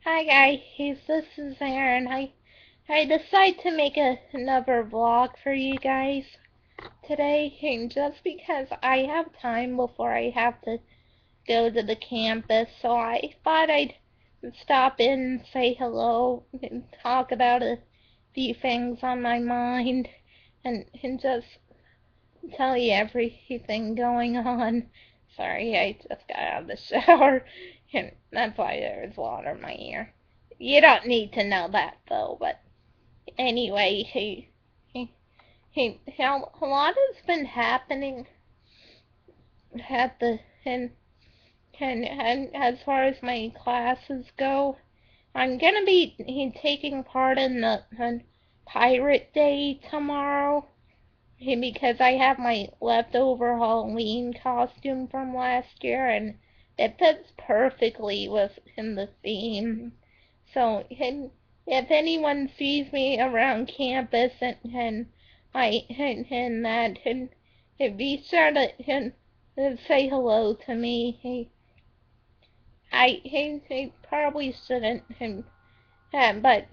Hi guys, this is Aaron. I decided to make another vlog for you guys today, and just because I have time before I have to go to the campus, so I thought I'd stop in and say hello and talk about a few things on my mind and just tell you everything going on. Sorry, I just got out of the shower, and that's why there's water in my ear. You don't need to know that though, but anyway, a lot has been happening at the and as far as my classes go. I'm gonna be taking part in the Pirate Day tomorrow because I have my leftover Halloween costume from last year and it fits perfectly within the theme. So if anyone sees me around campus and that and be sure to say hello to me. I probably shouldn't but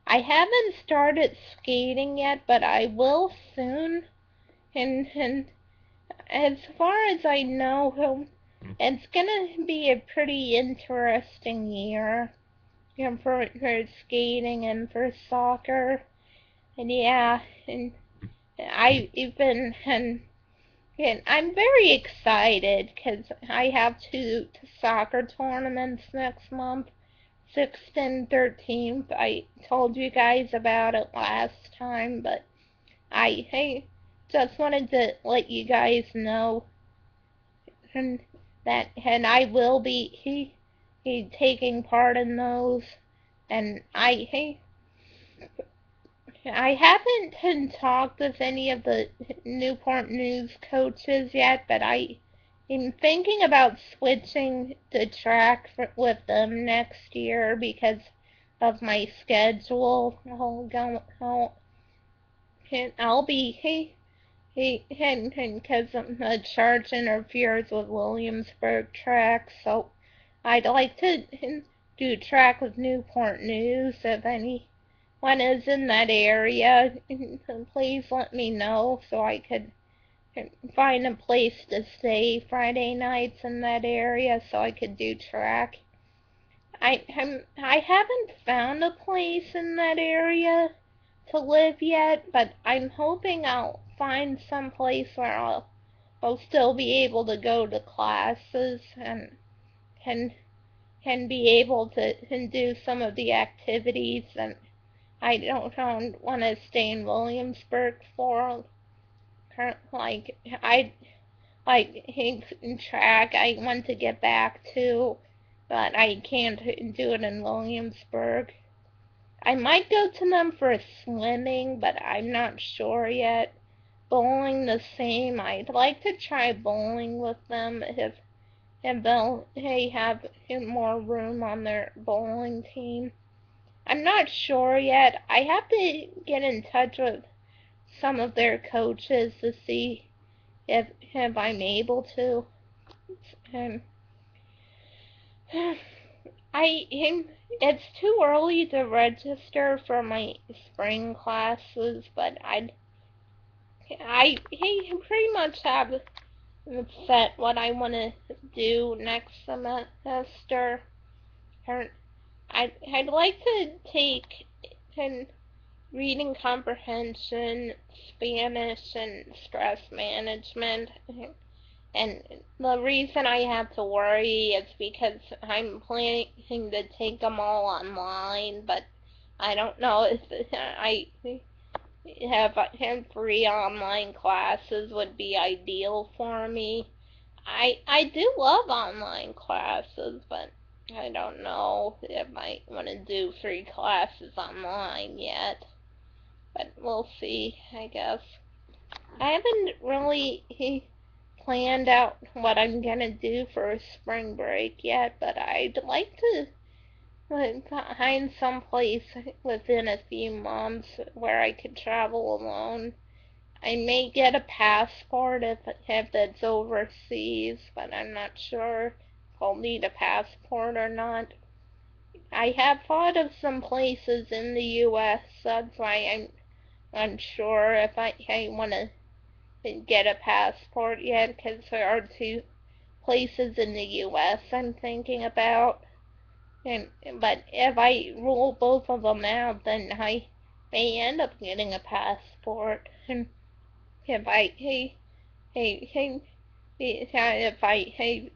I haven't started skating yet, but I will soon. And as far as I know, it's gonna be a pretty interesting year, for skating and for soccer. And yeah, and I even and I'm very excited because I have two soccer tournaments next month, 6th and 13th. I told you guys about it last time, but I just wanted to let you guys know and and I will be taking part in those. And I haven't talked with any of the Newport News coaches yet, but I'm thinking about switching to track with them next year because of my schedule. I'll be and because the church interferes with Williamsburg track, so I'd like to do track with Newport News. If anyone is in that area, please let me know so I could find a place to stay Friday nights in that area so I could do track. I haven't found a place in that area to live yet, but I'm hoping I'll find some place where I'll still be able to go to classes and can be able to and do some of the activities. And I don't want to stay in Williamsburg for like I like in track. I want to get back to, but I can't do it in Williamsburg. I might go to them for swimming, but I'm not sure yet. Bowling the same. I'd like to try bowling with them if they'll have more room on their bowling team. I'm not sure yet. I have to get in touch with some of their coaches to see if I'm able to. Um, it's too early to register for my spring classes, but I pretty much have set what I want to do next semester. I'd like to take reading comprehension, Spanish, and stress management. And the reason I have to worry is because I'm planning to take them all online, but I don't know if I have free online classes would be ideal for me. I do love online classes, but I don't know if I want to do free classes online yet. But we'll see, I guess. I haven't really planned out what I'm gonna do for spring break yet, but I'd like to find some place within a few months where I could travel alone. I may get a passport if it's overseas, but I'm not sure if I'll need a passport or not. I have thought of some places in the U.S. That's why I'm unsure if I want to get a passport yet, because there are two places in the U.S. I'm thinking about. And but if I rule both of them out, then I may end up getting a passport. And if if I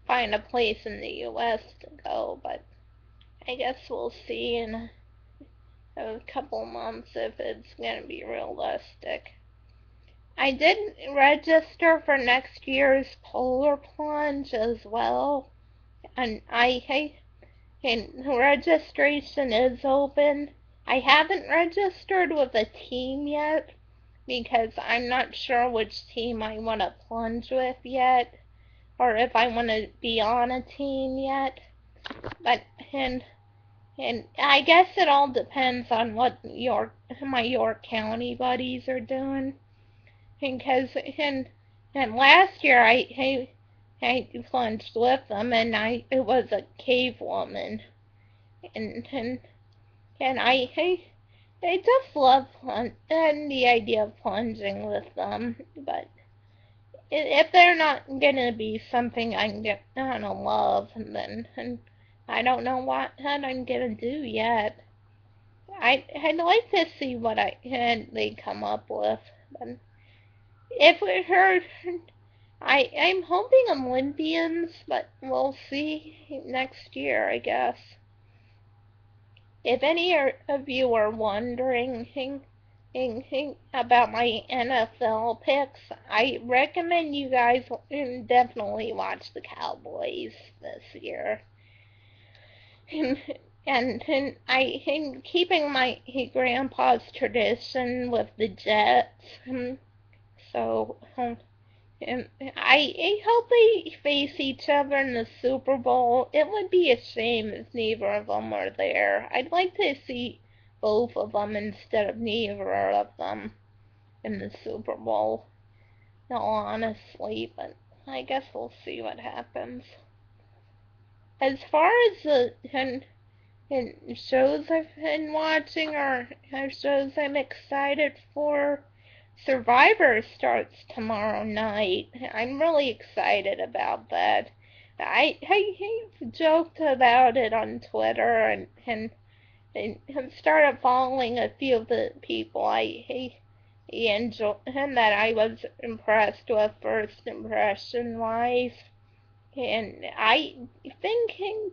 find a place in the U.S. to go, but I guess we'll see in a couple months if it's gonna be realistic. I did register for next year's polar plunge as well, and and registration is open. I haven't registered with a team yet because I'm not sure which team I want to plunge with yet, or if I want to be on a team yet. But and I guess it all depends on what my York County buddies are doing. Because and last year I plunged with them, and it was a cave woman, and and and I just love and the idea of plunging with them, but if they're not gonna be something I'm gonna love, then and I don't know what I'm gonna do yet. I'd like to see what they come up with, but if we heard, I'm hoping Olympians, but we'll see next year, I guess. If any of you are wondering about my NFL picks, I recommend you guys definitely watch the Cowboys this year. And I'm keeping my grandpa's tradition with the Jets. So I hope they face each other in the Super Bowl. It would be a shame if neither of them were there. I'd like to see both of them instead of neither of them in the Super Bowl. No, honestly, but I guess we'll see what happens. As far as the and shows I've been watching or shows I'm excited for, Survivor starts tomorrow night. I'm really excited about that. I joked about it on Twitter and started following a few of the people I enjoy and that I was impressed with first impression wise. And I thinking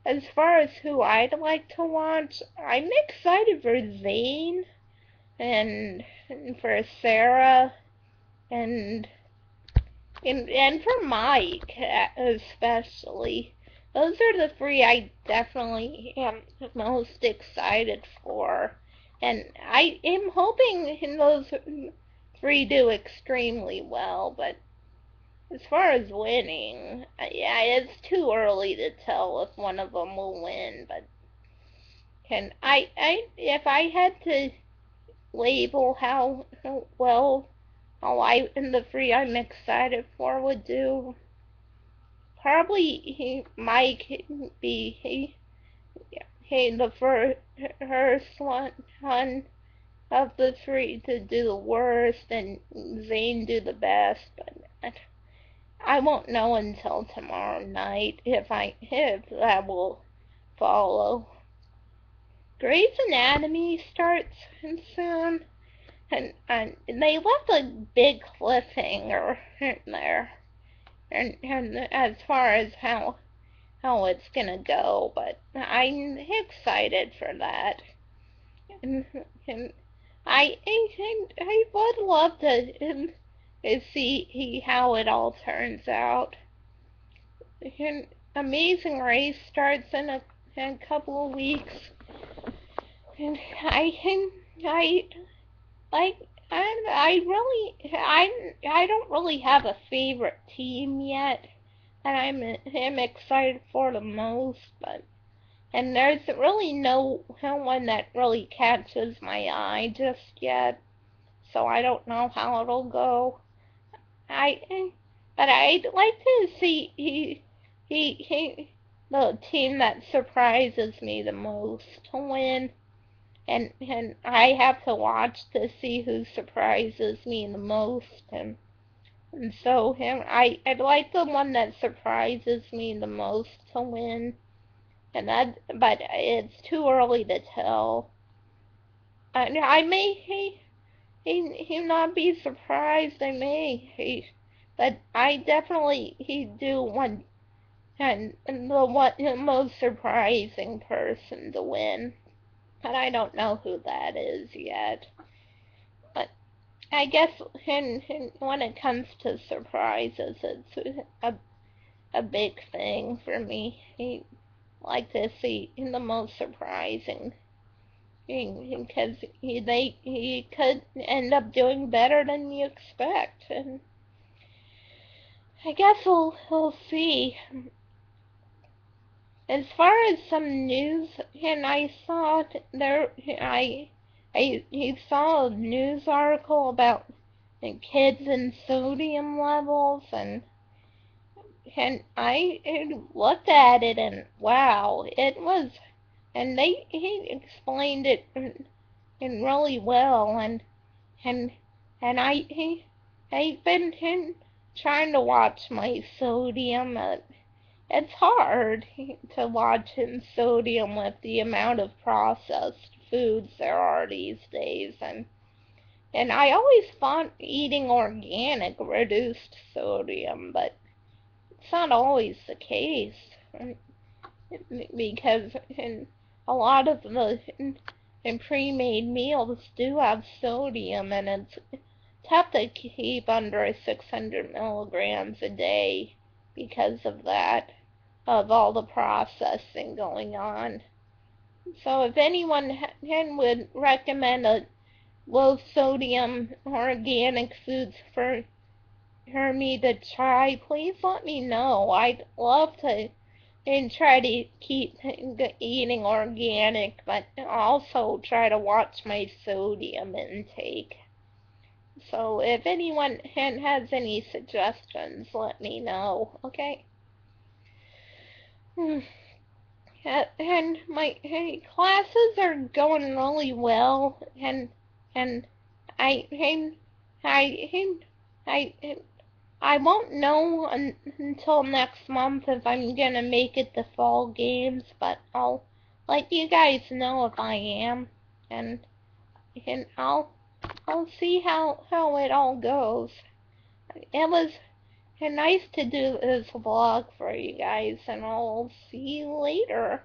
as far as who I'd like to watch, I'm excited for Zayn and for Sarah and and for Mike especially. Those are the three I definitely am most excited for. And I am hoping those three do extremely well, but as far as winning, yeah, it's too early to tell if one of them will win, but can if I had to label how well how I and the three I'm excited for would do. Probably Mike be the first one of the three to do the worst and Zane do the best, but I won't know until tomorrow night if that will follow. Grey's Anatomy starts soon. And they left a big cliffhanger in there, and as far as how it's gonna go, but I'm excited for that, and, and I would love to see how it all turns out. And Amazing Race starts in a couple of weeks, and I like I don't really have a favorite team yet that I'm excited for the most, but and there's really no one that really catches my eye just yet, so I don't know how it'll go. I but I'd like to see he the team that surprises me the most to win. And I have to watch to see who surprises me the most. And so I'd like the one that surprises me the most to win. But it's too early to tell. I may he not be surprised. But I definitely he do want and the most surprising person to win. But I don't know who that is yet. But I guess when it comes to surprises, it's a big thing for me. I like to see the most surprising thing because he could end up doing better than you expect, and I guess we'll see. As far as some news, and I saw there, I saw a news article about the kids and sodium levels, and I looked at it, and wow, it was, and he explained it in really well, and and I've been trying to watch my sodium. It's hard to watch in sodium with the amount of processed foods there are these days, and I always thought eating organic reduced sodium, but it's not always the case because in a lot of the pre-made meals do have sodium, and it's tough to keep under 600 milligrams a day because of that, of all the processing going on. So if anyone would recommend a low sodium organic foods for me to try, please let me know. I'd love to and try to keep eating organic, but also try to watch my sodium intake. So if anyone has any suggestions, let me know, okay? And my classes are going really well, and I I I I won't know until next month if I'm gonna make it to fall games, but I'll let you guys know if I am, and I'll see how it all goes. It was nice to do this vlog for you guys, and I'll see you later.